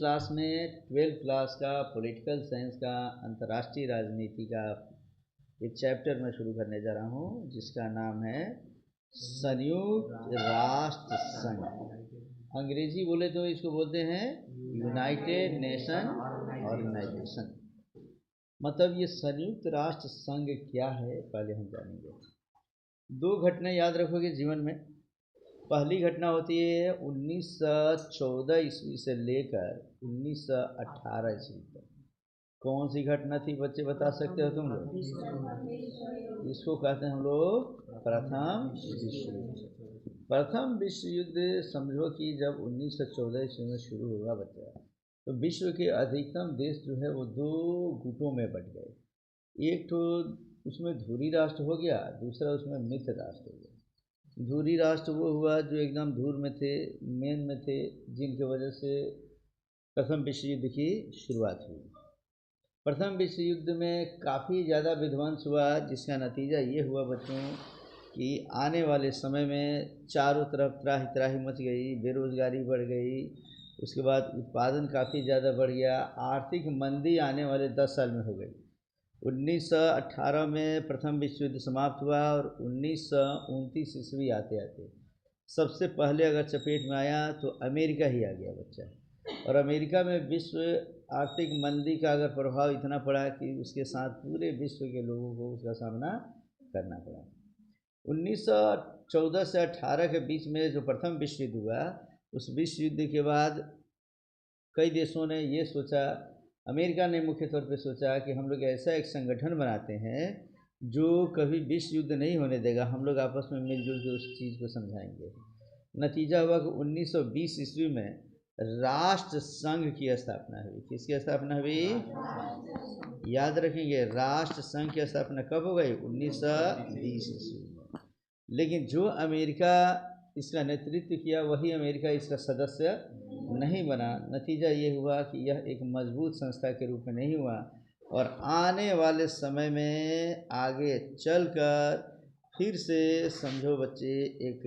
Class में 12th class का political science का अंतर्राष्ट्रीय राजनीति का एक चैप्टर मैं शुरू करने जा रहा हूँ जिसका नाम है संयुक्त राष्ट्र संघ। अंग्रेजी बोले तो इसको बोलते हैं यूनाइटेड नेशन ऑर्गेनाइजेशन। मतलब ये संयुक्त राष्ट्र संघ क्या है पहले हम जानेंगे। दो घटनाएं याद रखोगे जीवन में। पहली घटना होती है 1914 ईस्वी से लेकर 1918 ईस्वी तक। कौन सी घटना थी बच्चे बता सकते हो तुम लोग? इसको कहते हैं हम लोग प्रथम विश्व युद्ध। प्रथम विश्व युद्ध समझो कि जब 1914 ईस्वी में शुरू हुआ बच्चा, तो विश्व के अधिकतम देश जो है वो दो गुटों में बट गए। एक तो उसमें धुरी राष्ट्र हो गया, दूसरा उसमें मित्र राष्ट्र हो गया। धुरी राष्ट्र वो हुआ जो एकदम धूर में थे, मेन में थे, जिनकी वजह से प्रथम विश्व युद्ध की शुरुआत हुई। प्रथम विश्व युद्ध में काफ़ी ज़्यादा विध्वंस हुआ, जिसका नतीजा ये हुआ बच्चों कि आने वाले समय में चारों तरफ त्राही त्राही मच गई, बेरोज़गारी बढ़ गई, उसके बाद उत्पादन काफ़ी ज़्यादा बढ़ गया, आर्थिक मंदी आने वाले 10 साल में हो गई। 1918 में प्रथम विश्व युद्ध समाप्त हुआ और 1929 ईस्वी आते आते सबसे पहले अगर चपेट में आया तो अमेरिका ही आ गया बच्चा। और अमेरिका में विश्व आर्थिक मंदी का अगर प्रभाव इतना पड़ा कि उसके साथ पूरे विश्व के लोगों को उसका सामना करना पड़ा। 1914 से 18 के बीच में जो प्रथम विश्व युद्ध हुआ, उस विश्व युद्ध के बाद कई देशों ने ये सोचा, अमेरिका ने मुख्य तौर पे सोचा कि हम लोग ऐसा एक संगठन बनाते हैं जो कभी विश्व युद्ध नहीं होने देगा, हम लोग आपस में मिलजुल के उस चीज़ को समझाएंगे। नतीजा हुआ कि 1920 ईस्वी में राष्ट्र संघ की स्थापना हुई। किसकी स्थापना हुई? याद रखेंगे, राष्ट्र संघ की स्थापना कब हो गई? 1920 ईस्वी में। लेकिन जो अमेरिका इसका नेतृत्व किया वही अमेरिका इसका सदस्य नहीं बना। नतीजा ये हुआ कि यह एक मजबूत संस्था के रूप में नहीं हुआ और आने वाले समय में आगे चलकर फिर से समझो बच्चे एक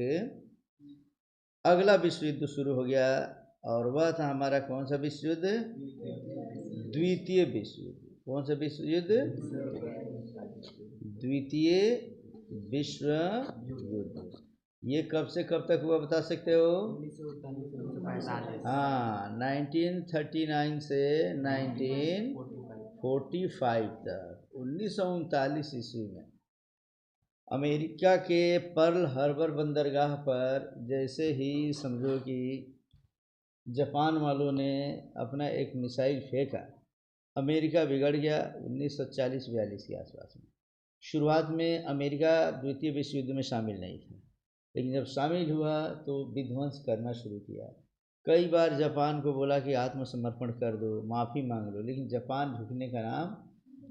अगला विश्व युद्ध शुरू हो गया, और वह था हमारा कौन सा विश्व युद्ध? द्वितीय विश्व युद्ध। कौन सा विश्व युद्ध? द्वितीय विश्व युद्ध। ये कब से कब तक हुआ बता सकते हो? 1939 से 1945 तक। 1939 ईस्वी में अमेरिका के पर्ल हार्बर बंदरगाह पर जैसे ही समझो कि जापान वालों ने अपना एक मिसाइल फेंका, अमेरिका बिगड़ गया। 1940-42 के आसपास में शुरुआत में अमेरिका द्वितीय विश्व युद्ध में शामिल नहीं था, लेकिन जब शामिल हुआ तो विध्वंस करना शुरू किया। कई बार जापान को बोला कि आत्मसमर्पण कर दो, माफ़ी मांग लो, लेकिन जापान झुकने का नाम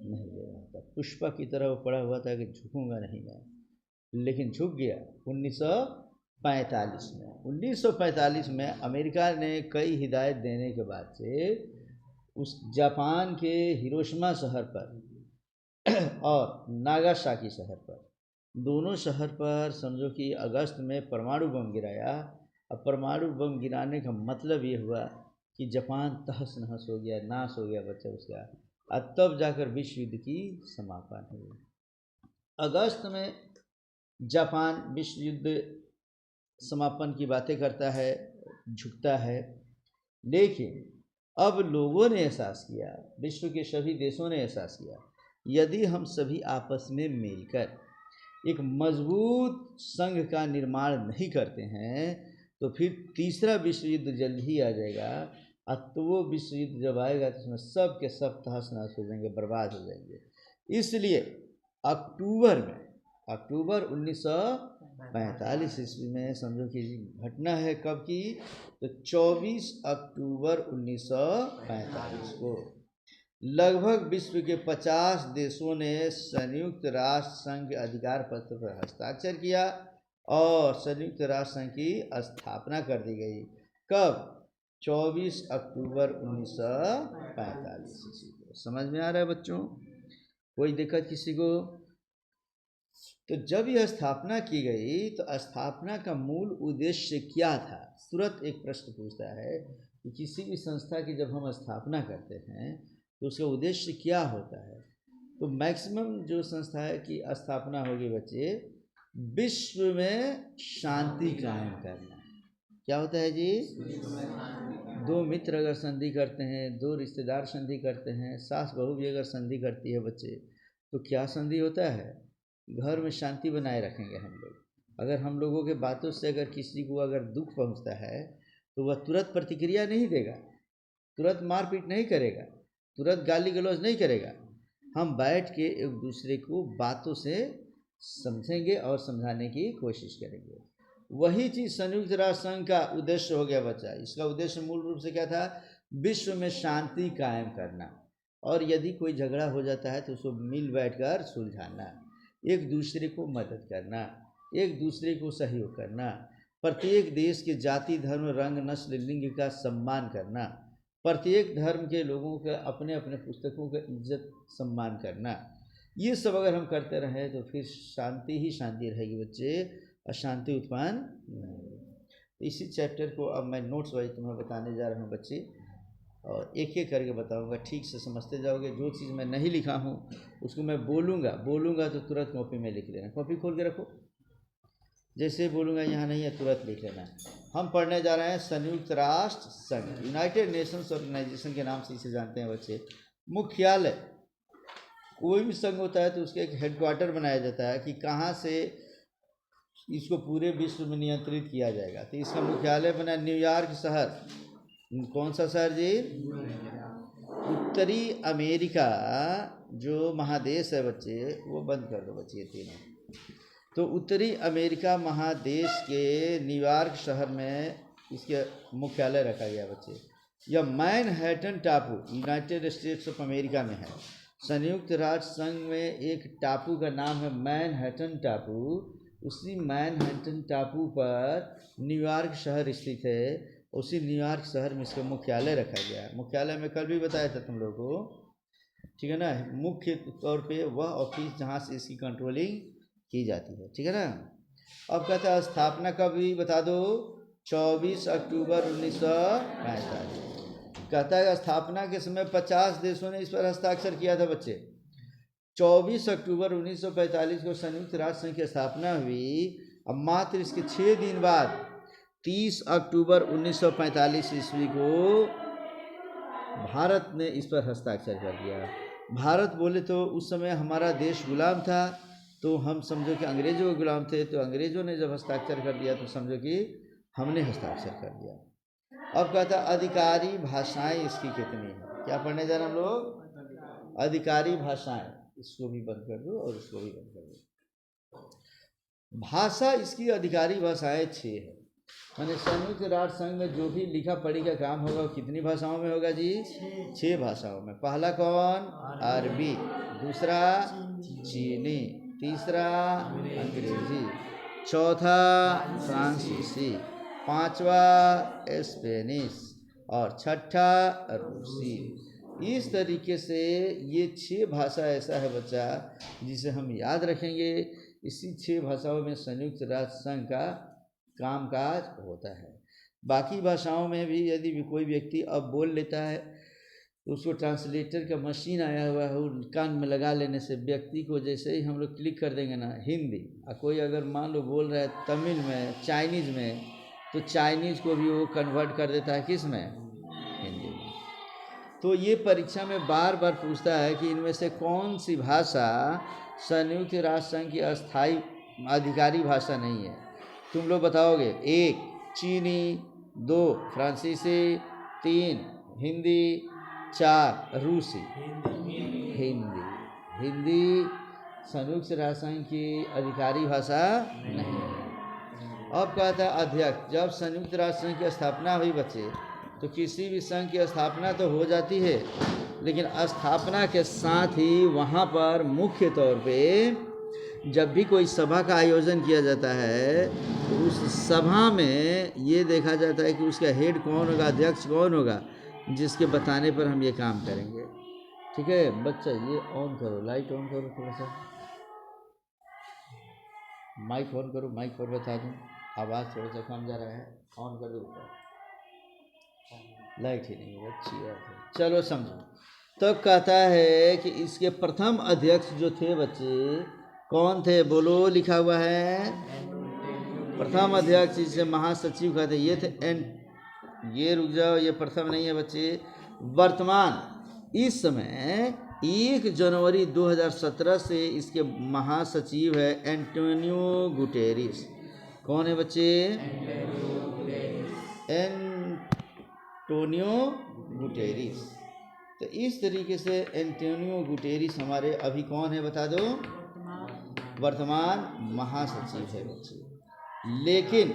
नहीं ले रहा था। पुष्पा की तरह वो पड़ा हुआ था कि झुकूंगा नहीं मैं, लेकिन झुक गया 1945 में। 1945 में अमेरिका ने कई हिदायत देने के बाद से उस जापान के हिरोशिमा शहर पर और नागासाकी शहर पर, दोनों शहर पर समझो कि अगस्त में परमाणु बम गिराया। अब परमाणु बम गिराने का मतलब ये हुआ कि जापान तहस नहस हो गया, नाश हो गया बच्चा उसका। और तब जाकर विश्व युद्ध की समापन हुई। अगस्त में जापान विश्व युद्ध समापन की बातें करता है, झुकता है, लेकिन अब लोगों ने एहसास किया, विश्व के सभी देशों ने एहसास किया, यदि हम सभी आपस में मिलकर एक मजबूत संघ का निर्माण नहीं करते हैं तो फिर तीसरा विश्व युद्ध जल्द ही आ जाएगा। और तो वो विश्व युद्ध जब आएगा तो उसमें सब के सब तहस नहस हो जाएंगे, बर्बाद हो जाएंगे। इसलिए अक्टूबर 1945 ईस्वी में समझो कि घटना है कब की? तो 24 अक्टूबर 1945 को लगभग विश्व के 50 देशों ने संयुक्त राष्ट्र संघ के अधिकार पत्र पर हस्ताक्षर किया और संयुक्त राष्ट्र संघ की स्थापना कर दी गई। कब? 24 अक्टूबर 1945 ईस्वी को। समझ में आ रहा है बच्चों? कोई दिक्कत किसी को? तो जब यह स्थापना की गई तो स्थापना का मूल उद्देश्य क्या था? तुरंत एक प्रश्न पूछता है, कि किसी भी संस्था की जब हम स्थापना करते हैं तो उसका उद्देश्य क्या होता है। तो मैक्सिमम जो संस्था है की स्थापना होगी बच्चे, विश्व में शांति कायम करना। क्या होता है जी? दो मित्र अगर संधि करते हैं, दो रिश्तेदार संधि करते हैं, सास बहू भी अगर संधि करती है बच्चे, तो क्या संधि होता है? घर में शांति बनाए रखेंगे हम लोग। अगर हम लोगों के बातों से अगर किसी को अगर दुख पहुंचता है तो वह तुरंत प्रतिक्रिया नहीं देगा, तुरंत मारपीट नहीं करेगा, तुरंत गाली गलौज नहीं करेगा। हम बैठ के एक दूसरे को बातों से समझेंगे और समझाने की कोशिश करेंगे। वही चीज़ संयुक्त राष्ट्र संघ का उद्देश्य हो गया बच्चा। इसका उद्देश्य मूल रूप से क्या था? विश्व में शांति कायम करना, और यदि कोई झगड़ा हो जाता है तो उसको मिल बैठकर सुलझाना, एक दूसरे को मदद करना, एक दूसरे को सहयोग करना, प्रत्येक देश के जाति धर्म रंग नस्ल लिंग का सम्मान करना, प्रत्येक धर्म के लोगों का अपने अपने पुस्तकों का इज्जत सम्मान करना। ये सब अगर हम करते रहें तो फिर शांति ही शांति रहेगी बच्चे, अशांति उत्पन्न नहीं होगी। इसी चैप्टर को अब मैं नोट्स वाइज तुम्हें बताने जा रहा हूँ बच्चे, और एक एक करके बताऊंगा, ठीक से समझते जाओगे। जो चीज़ मैं नहीं लिखा हूँ उसको मैं बोलूँगा तो तुरंत कॉपी में लिख लेना, कॉपी खोल के रखो। जैसे बोलूँगा यहाँ नहीं है तुरंत लिख लेना। हम पढ़ने जा रहे हैं संयुक्त राष्ट्र संघ, यूनाइटेड नेशंस ऑर्गेनाइजेशन के नाम से इसे जानते हैं बच्चे। मुख्यालय, कोई भी संघ होता है तो उसका एक हेडक्वार्टर बनाया जाता है कि कहाँ से इसको पूरे विश्व में नियंत्रित किया जाएगा। तो इसका मुख्यालय बना न्यूयॉर्क शहर। कौन सा शहर जी? उत्तरी अमेरिका जो महादेश है बच्चे, वो बंद कर दो बच्चे ये तीनों। तो उत्तरी अमेरिका महादेश के न्यूयॉर्क शहर में इसके मुख्यालय रखा गया बच्चे। यह मैनहट्टन टापू यूनाइटेड स्टेट्स ऑफ अमेरिका में है। संयुक्त राष्ट्र संघ में एक टापू का नाम है मैनहट्टन टापू। उसी मैनहट्टन टापू पर न्यूयॉर्क शहर स्थित है। उसी न्यूयॉर्क शहर में इसका मुख्यालय रखा गया है। मुख्यालय में कल भी बताया था तुम लोगों को, ठीक है ना। मुख्य तौर पे वह ऑफिस जहाँ से इसकी कंट्रोलिंग की जाती है, ठीक है ना। अब कहता है स्थापना कब हुई बता दो? 24 अक्टूबर 1945। कहता है स्थापना के समय 50 देशों ने इस पर हस्ताक्षर किया था बच्चे। 24 अक्टूबर 1945 को संयुक्त राष्ट्र संघ की स्थापना हुई। अब मात्र इसके 6 दिन बाद 30 अक्टूबर 1945 ईस्वी को भारत ने इस पर हस्ताक्षर कर दिया। भारत बोले तो उस समय हमारा देश गुलाम था, तो हम समझो कि अंग्रेजों के गुलाम थे। तो अंग्रेजों ने जब हस्ताक्षर कर दिया तो समझो कि हमने हस्ताक्षर कर दिया। अब कहता अधिकारी भाषाएं इसकी कितनी है? क्या पढ़ने जा रहे हम लोग? अधिकारी भाषाएं। इसको भी बंद कर दो और इसको भी बंद कर दो। भाषा इसकी अधिकारी भाषाएं 6 है। मैंने संयुक्त राष्ट्र संघ में जो भी लिखा पढ़ी का काम होगा वो कितनी भाषाओं में होगा जी? 6 भाषाओं में। पहला कौन? अरबी, दूसरा चीनी, तीसरा अंग्रेजी, चौथा फ्रांसीसी, पांचवा स्पेनिश और छठा रूसी। इस तरीके से ये 6 भाषा ऐसा है बच्चा जिसे हम याद रखेंगे। इसी 6 भाषाओं में संयुक्त राष्ट्र संघ का कामकाज होता है। बाकी भाषाओं में भी यदि भी कोई व्यक्ति अब बोल लेता है तो उसको ट्रांसलेटर का मशीन आया हुआ है, कान में लगा लेने से व्यक्ति को जैसे ही हम लोग क्लिक कर देंगे ना हिंदी, और कोई अगर मान लो बोल रहा है तमिल में, चाइनीज़ में, तो चाइनीज़ को भी वो कन्वर्ट कर देता है किस में? हिंदी में। तो ये परीक्षा में बार बार पूछता है कि इनमें से कौन सी भाषा संयुक्त राष्ट्र संघ की अस्थायी अधिकारी भाषा नहीं है। तुम लोग बताओगे 1 चीनी, 2 फ्रांसीसी, 3 हिंदी, 4 रूसी। हिंदी संयुक्त राष्ट्र संघ की अधिकारी भाषा नहीं है। अब कहता है अध्यक्ष। जब संयुक्त राष्ट्र संघ की स्थापना हुई बच्चे, तो किसी भी संघ की स्थापना तो हो जाती है, लेकिन स्थापना के साथ ही वहाँ पर मुख्य तौर पे जब भी कोई सभा का आयोजन किया जाता है तो उस सभा में ये देखा जाता है कि उसका हेड कौन होगा, अध्यक्ष कौन होगा, जिसके बताने पर हम ये काम करेंगे। ठीक है बच्चा, ये ऑन करो, लाइट ऑन करो, थोड़ा सा माइक ऑन करो, माइक पर बता दूँ, आवाज़ थोड़ा सा कम जा रहा है, ऑन कर दो ऊपर। लाइट ही नहीं है, अच्छी बात है। चलो समझो, तो कहता है कि इसके प्रथम अध्यक्ष जो थे बच्चे कौन थे, बोलो, लिखा हुआ है प्रथम अध्यक्ष, जिसे महासचिव कहते, ये थे ये रुक जाओ, ये प्रथम नहीं है बच्चे। वर्तमान इस समय 1 जनवरी 2017 से इसके महासचिव है एंटोनियो गुटेरिस। कौन है बच्चे? एंटोनियो गुटेरिस। तो इस तरीके से एंटोनियो गुटेरिस हमारे अभी कौन है बता दो? वर्तमान महासचिव है बच्चे। लेकिन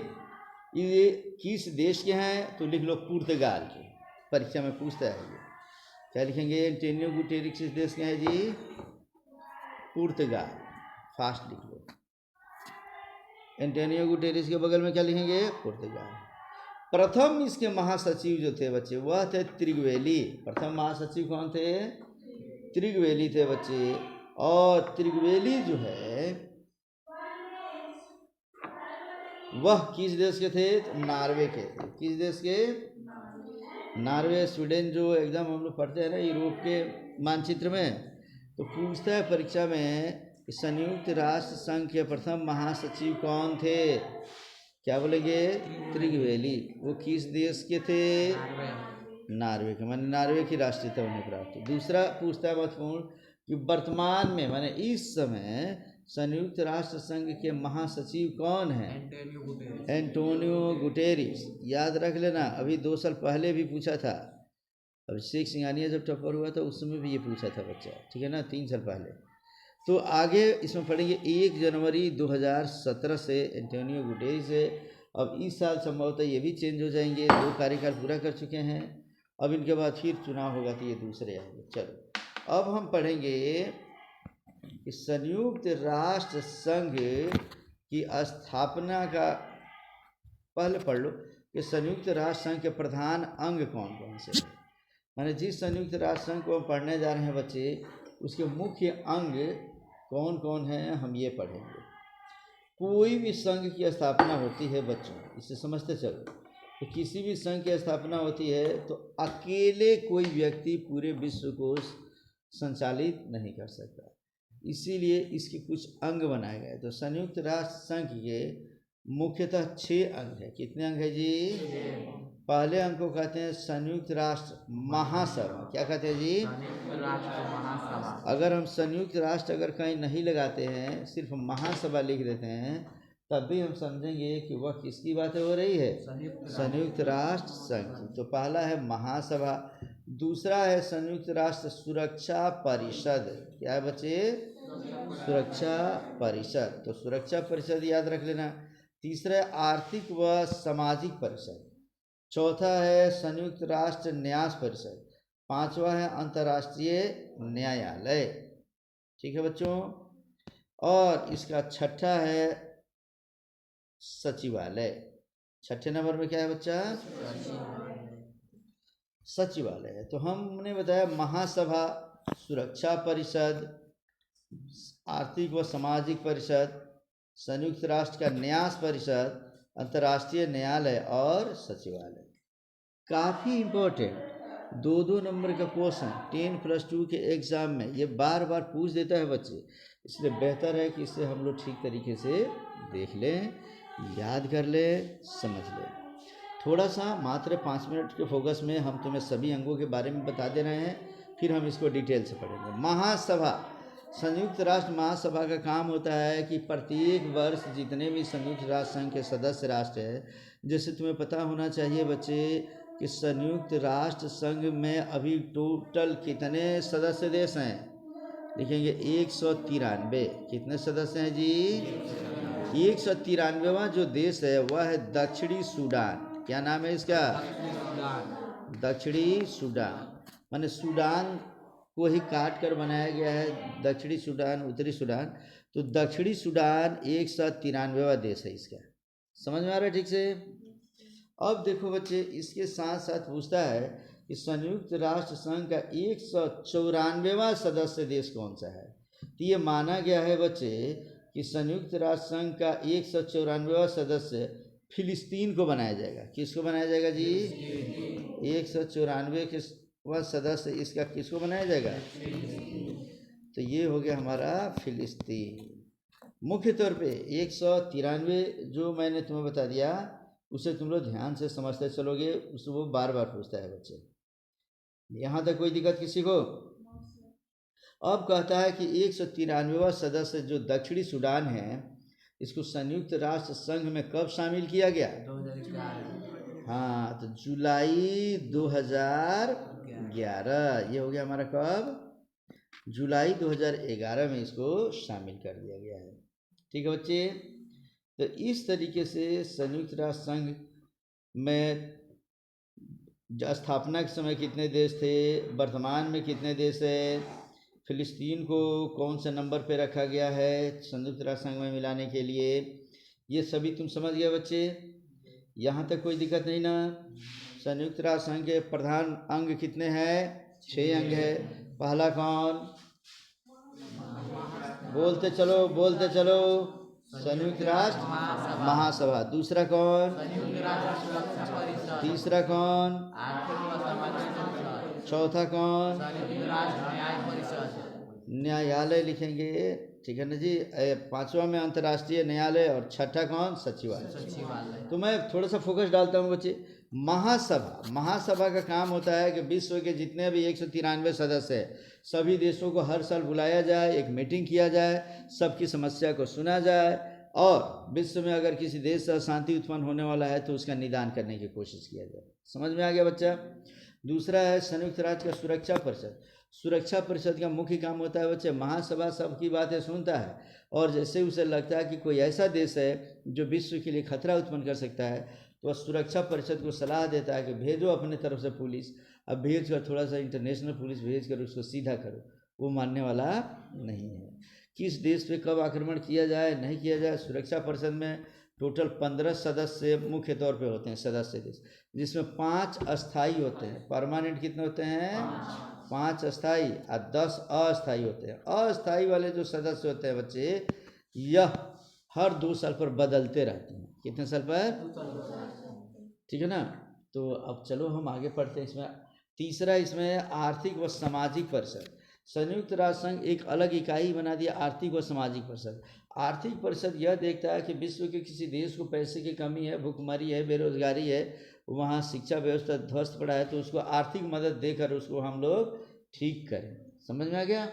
ये किस देश के हैं तो लिख लो पुर्तगाल के। परीक्षा में पूछता है ये, क्या लिखेंगे? एंटोनियो गुटेरिस किस देश के हैं जी? पुर्तगाल। फास्ट लिख लो। एंटोनियो गुटेरिस के बगल में क्या लिखेंगे? पुर्तगाल। प्रथम इसके महासचिव जो थे बच्चे वह थे त्रिगवेली। प्रथम महासचिव कौन थे? त्रिगवेली थे बच्चे। और त्रिगवेली जो है वह किस देश के थे? तो नार्वे के थे। किस देश के? नार्वे। स्वीडन जो एकदम हम लोग पढ़ते हैं ना यूरोप के मानचित्र में, तो पूछता है परीक्षा में कि संयुक्त राष्ट्र संघ के प्रथम महासचिव कौन थे? क्या बोलेंगे? त्रिगवेली। वो किस देश के थे? नार्वे के। माने नार्वे की राष्ट्रीयता उन्हें प्राप्त थी। दूसरा पूछता है महत्वपूर्ण कि वर्तमान में माने इस समय संयुक्त राष्ट्र संघ के महासचिव कौन है? एंटोनियो गुटेरिस। याद रख लेना, अभी 2 साल पहले भी पूछा था। अभिषेक सिंघानिया जब टॉपर हुआ था उस समय भी ये पूछा था बच्चा, ठीक है ना, 3 साल पहले। तो आगे इसमें पढ़ेंगे 1 जनवरी 2017 से एंटोनियो गुटेरिस है। अब इस साल संभवतः ये भी चेंज हो जाएंगे, 2 कार्यकाल पूरा कर चुके हैं। अब इनके बाद फिर चुनाव होगा तो ये दूसरे आएंगे। चलो अब हम पढ़ेंगे कि संयुक्त राष्ट्र संघ की स्थापना का, पहले पढ़ लो कि संयुक्त राष्ट्र संघ के प्रधान अंग कौन कौन से हैं। माने जिस संयुक्त राष्ट्र संघ को हम पढ़ने जा रहे हैं बच्चे, उसके मुख्य अंग कौन कौन हैं हम ये पढ़ेंगे। कोई भी संघ की स्थापना होती है बच्चों, इसे समझते चलो, तो किसी भी संघ की स्थापना होती है तो अकेले कोई व्यक्ति पूरे विश्व को संचालित नहीं कर सकता, इसीलिए इसके कुछ अंग बनाए गए। तो संयुक्त राष्ट्र संघ के मुख्यतः 6 अंग है। कितने अंग है जी? पहले अंग को कहते हैं संयुक्त राष्ट्र महासभा। क्या कहते हैं जी? संयुक्त राष्ट्र महासभा। अगर हम संयुक्त राष्ट्र अगर कहीं नहीं लगाते हैं, सिर्फ महासभा लिख देते हैं, तब भी हम समझेंगे कि वह किसकी बातें हो रही है? संयुक्त राष्ट्र संघ की। तो पहला है महासभा, दूसरा है संयुक्त राष्ट्र सुरक्षा परिषद। क्या है बच्चे? सुरक्षा परिषद। तो सुरक्षा परिषद याद रख लेना। तीसरा है आर्थिक व सामाजिक परिषद। चौथा है संयुक्त राष्ट्र न्यास परिषद। पांचवा है अंतर्राष्ट्रीय न्यायालय। ठीक है बच्चों। और इसका छठा है सचिवालय। छठे नंबर में क्या है बच्चा? सचिवालय है। तो हमने बताया महासभा, सुरक्षा परिषद, आर्थिक व सामाजिक परिषद, संयुक्त राष्ट्र का न्यास परिषद, अंतर्राष्ट्रीय न्यायालय और सचिवालय। काफ़ी इम्पोर्टेंट 2-2 नंबर का क्वेश्चन 10+2 के एग्ज़ाम में ये बार बार पूछ देता है बच्चे, इसलिए बेहतर है कि इसे हम लोग ठीक तरीके से देख लें, याद कर लें, समझ लें। थोड़ा सा मात्र 5 मिनट के फोकस में हम तुम्हें सभी अंगों के बारे में बता दे रहे हैं, फिर हम इसको डिटेल से पढ़ेंगे। महासभा, संयुक्त राष्ट्र महासभा का काम होता है कि प्रत्येक वर्ष जितने भी संयुक्त राष्ट्र संघ के सदस्य राष्ट्र हैं, जैसे तुम्हें पता होना चाहिए बच्चे कि संयुक्त राष्ट्र संघ में अभी टोटल कितने सदस्य देश हैं? लिखेंगे 193। कितने सदस्य हैं जी? 193वां जो देश है वह है दक्षिणी सूडान। क्या नाम है इसका? दक्षिणी सूडान। माने सूडान को ही काट कर बनाया गया है दक्षिणी सूडान, उत्तरी सूडान। तो दक्षिणी सूडान 193वां देश है इसका। समझ में आ रहा है ठीक से? अब देखो बच्चे, इसके साथ साथ पूछता है कि संयुक्त राष्ट्र संघ का 194वां सदस्य देश कौन सा है। तो ये माना गया है बच्चे कि संयुक्त राष्ट्र संघ का 194वां सदस्य फिलिस्तीन को बनाया जाएगा। किसको बनाया जाएगा जी? 194 के सदस्य इसका किसको बनाया जाएगा? तो ये हो गया हमारा फिलिस्तीन। मुख्य तौर पे 193 जो मैंने तुम्हें बता दिया उसे तुम लोग ध्यान से समझते चलोगे, उसको वो बार बार पूछता है बच्चे। यहाँ तक कोई दिक्कत किसी को? अब कहता है कि 193वां सदस्य जो दक्षिणी सूडान है, इसको संयुक्त राष्ट्र संघ में कब शामिल किया गया? 2011। हाँ, तो जुलाई 2011 ये हो गया हमारा। कब? जुलाई 2011 में इसको शामिल कर दिया गया है। ठीक है बच्चे, तो इस तरीके से संयुक्त राष्ट्र संघ में स्थापना के समय कितने देश थे, वर्तमान में कितने देश है, फिलिस्तीन को कौन से नंबर पे रखा गया है संयुक्त राष्ट्र संघ में मिलाने के लिए, ये सभी तुम समझ गए बच्चे। यहाँ तक कोई दिक्कत नहीं ना? संयुक्त राष्ट्र संघ के प्रधान अंग कितने हैं? 6 अंग है। पहला कौन? बोलते चलो बोलते चलो। संयुक्त राष्ट्र महासभा। दूसरा कौन? तीसरा कौन? चौथा कौन? न्यायालय लिखेंगे, ठीक है ना जी। पांचवा में अंतर्राष्ट्रीय न्यायालय और छठा कौन? सचिवालय। तो मैं थोड़ा सा फोकस डालता हूँ बच्चे। महासभा का काम होता है कि विश्व के जितने भी 193 सदस्य हैं सभी देशों को हर साल बुलाया जाए, एक मीटिंग किया जाए, सबकी समस्या को सुना जाए और विश्व में अगर किसी देश से अशांति उत्पन्न होने वाला है तो उसका निदान करने की कोशिश किया जाए। समझ में आ गया बच्चा? दूसरा है संयुक्त राष्ट्र का सुरक्षा परिषद। सुरक्षा परिषद का मुख्य काम होता है बच्चे, महासभा सबकी बातें सुनता है और जैसे उसे लगता है कि कोई ऐसा देश है जो विश्व के लिए खतरा उत्पन्न कर सकता है तो वह सुरक्षा परिषद को सलाह देता है कि भेजो अपने तरफ से पुलिस। अब भेज कर थोड़ा सा इंटरनेशनल पुलिस भेज कर उसको सीधा करो, वो मानने वाला नहीं है। किस देश पे कब आक्रमण किया जाए नहीं किया जाए, सुरक्षा परिषद में टोटल 15 सदस्य मुख्य तौर पे होते हैं सदस्य देश, जिसमें 5 अस्थाई होते हैं। परमानेंट कितने होते हैं? 5 अस्थाई और 10 अस्थाई होते हैं। अस्थाई वाले जो सदस्य होते हैं बच्चे, यह हर 2 साल पर बदलते रहते हैं। कितने साल पर? ठीक है ना। तो अब चलो हम आगे पढ़ते हैं। इसमें तीसरा, इसमें आर्थिक व सामाजिक परिषद। संयुक्त राष्ट्र संघ एक अलग इकाई बना दिया, आर्थिक व सामाजिक परिषद। आर्थिक परिषद यह देखता है कि विश्व के किसी देश को पैसे की कमी है, भुखमरी है, बेरोजगारी है, वहाँ शिक्षा व्यवस्था ध्वस्त पड़ा है, तो उसको आर्थिक मदद देकर उसको हम लोग ठीक करें। समझ में आ गया?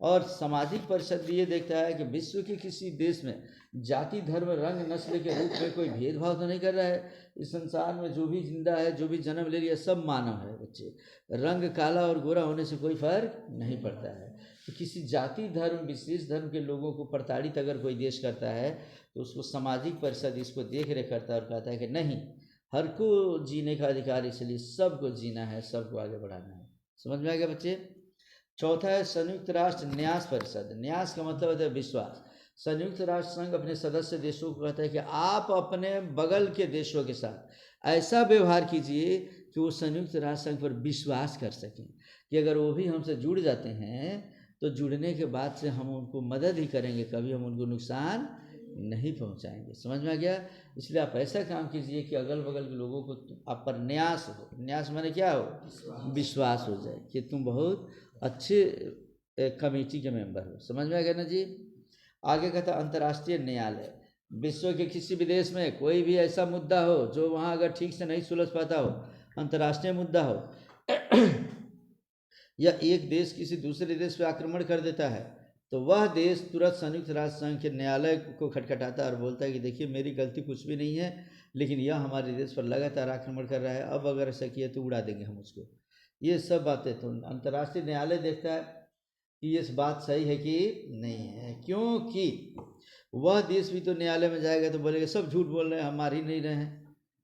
और सामाजिक परिषद भी ये देखता है कि विश्व के किसी देश में जाति, धर्म, रंग, नस्ल के रूप में कोई भेदभाव तो नहीं कर रहा है। इस संसार में जो भी जिंदा है, जो भी जन्म ले लिया, सब मानव है बच्चे। रंग काला और गोरा होने से कोई फर्क नहीं पड़ता है। तो किसी जाति, धर्म, विशेष धर्म के लोगों को प्रताड़ित अगर कोई देश करता है तो उसको सामाजिक परिषद इसको देख रेख करता है और कहता है कि नहीं, हर को जीने का अधिकार, इसलिए सबको जीना है, सबको आगे बढ़ाना है। समझ में आ गया बच्चे? चौथा है संयुक्त राष्ट्र न्यास परिषद। न्यास का मतलब होता है विश्वास। संयुक्त राष्ट्र संघ अपने सदस्य देशों को कहता है कि आप अपने बगल के देशों के साथ ऐसा व्यवहार कीजिए कि वो संयुक्त राष्ट्र संघ पर विश्वास कर सकें कि अगर वो भी हमसे जुड़ जाते हैं तो जुड़ने के बाद से हम उनको मदद ही करेंगे, कभी हम उनको नुकसान नहीं पहुंचाएंगे। समझ में आ गया? इसलिए आप ऐसा काम कीजिए कि अगल बगल के लोगों को आप पर न्यास हो। न्यास माने क्या हो? विश्वास हो जाए कि तुम बहुत अच्छे कमेटी के मेंबर हो। समझ में आ गया ना जी? आगे कहता अंतर्राष्ट्रीय न्यायालय। विश्व के किसी भी देश में कोई भी ऐसा मुद्दा हो जो वहाँ अगर ठीक से नहीं सुलझ पाता हो, अंतर्राष्ट्रीय मुद्दा हो या एक देश किसी दूसरे देश पे आक्रमण कर देता है, तो वह देश तुरंत संयुक्त राष्ट्र संघ के न्यायालय को खटखटाता है और बोलता है कि देखिए मेरी गलती कुछ भी नहीं है, लेकिन यह हमारे देश पर लगातार आक्रमण कर रहा है, अब अगर ऐसा किया तो उड़ा देंगे हम उसको। ये सब बातें तो अंतर्राष्ट्रीय न्यायालय देखता है कि ये बात सही है कि नहीं है, क्योंकि वह देश भी तो न्यायालय में जाएगा तो बोलेगा सब झूठ बोल रहे हैं, हम मार ही नहीं रहे हैं।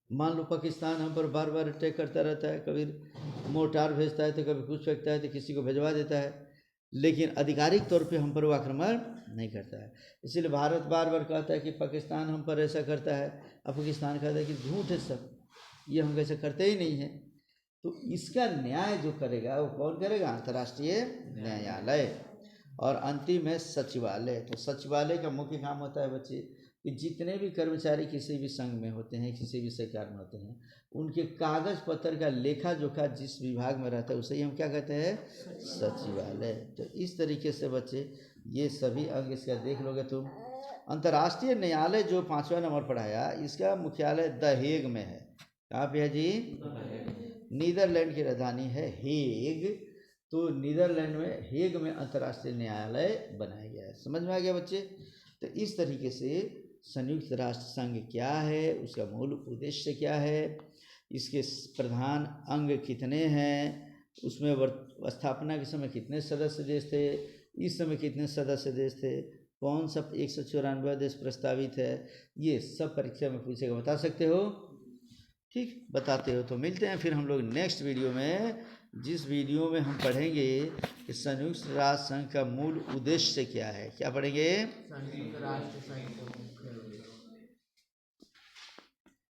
मान लो पाकिस्तान हम पर बार बार अटैक करता रहता है, कभी मोर्टार भेजता है तो कभी कुछ फेंकता है तो किसी को भिजवा देता है, लेकिन आधिकारिक तौर पे हम पर वो आक्रमण नहीं करता है। इसीलिए भारत बार बार कहता है कि पाकिस्तान हम पर ऐसा करता है, अब पाकिस्तान कहता है कि झूठ है सब, ये हम ऐसा करते ही नहीं हैं। तो इसका न्याय जो करेगा वो कौन करेगा? अंतर्राष्ट्रीय न्यायालय। और अंतिम है सचिवालय। तो सचिवालय का मुख्य काम होता है बच्चे कि जितने भी कर्मचारी किसी भी संघ में होते हैं, किसी भी सरकार में होते हैं, उनके कागज पत्र का लेखा जोखा जिस विभाग में रहता है उसे ही हम क्या कहते हैं, सचिवालय। तो इस तरीके से बच्चे ये सभी अंग इसका देख लोगे तुम। अंतर्राष्ट्रीय न्यायालय जो 5वां नंबर पर आया, इसका मुख्यालय द हेग में है। कहाँ पे है जी? नीदरलैंड की राजधानी है हेग। तो नीदरलैंड में हेग में अंतर्राष्ट्रीय न्यायालय बनाया गया है। समझ में आ गया बच्चे? तो इस तरीके से संयुक्त राष्ट्र संघ क्या है, उसका मूल उद्देश्य क्या है, इसके प्रधान अंग कितने हैं, उसमें स्थापना के समय कितने सदस्य देश थे, इस समय कितने सदस्य देश थे, कौन सा 194 देश प्रस्तावित है, ये सब परीक्षा में पूछेगा। बता सकते हो? ठीक, बताते हो। तो मिलते हैं फिर हम लोग नेक्स्ट वीडियो में, जिस वीडियो में हम पढ़ेंगे कि संयुक्त राष्ट्र संघ का मूल उद्देश्य क्या है। क्या पढ़ेंगे? संयुक्त राष्ट्र संघ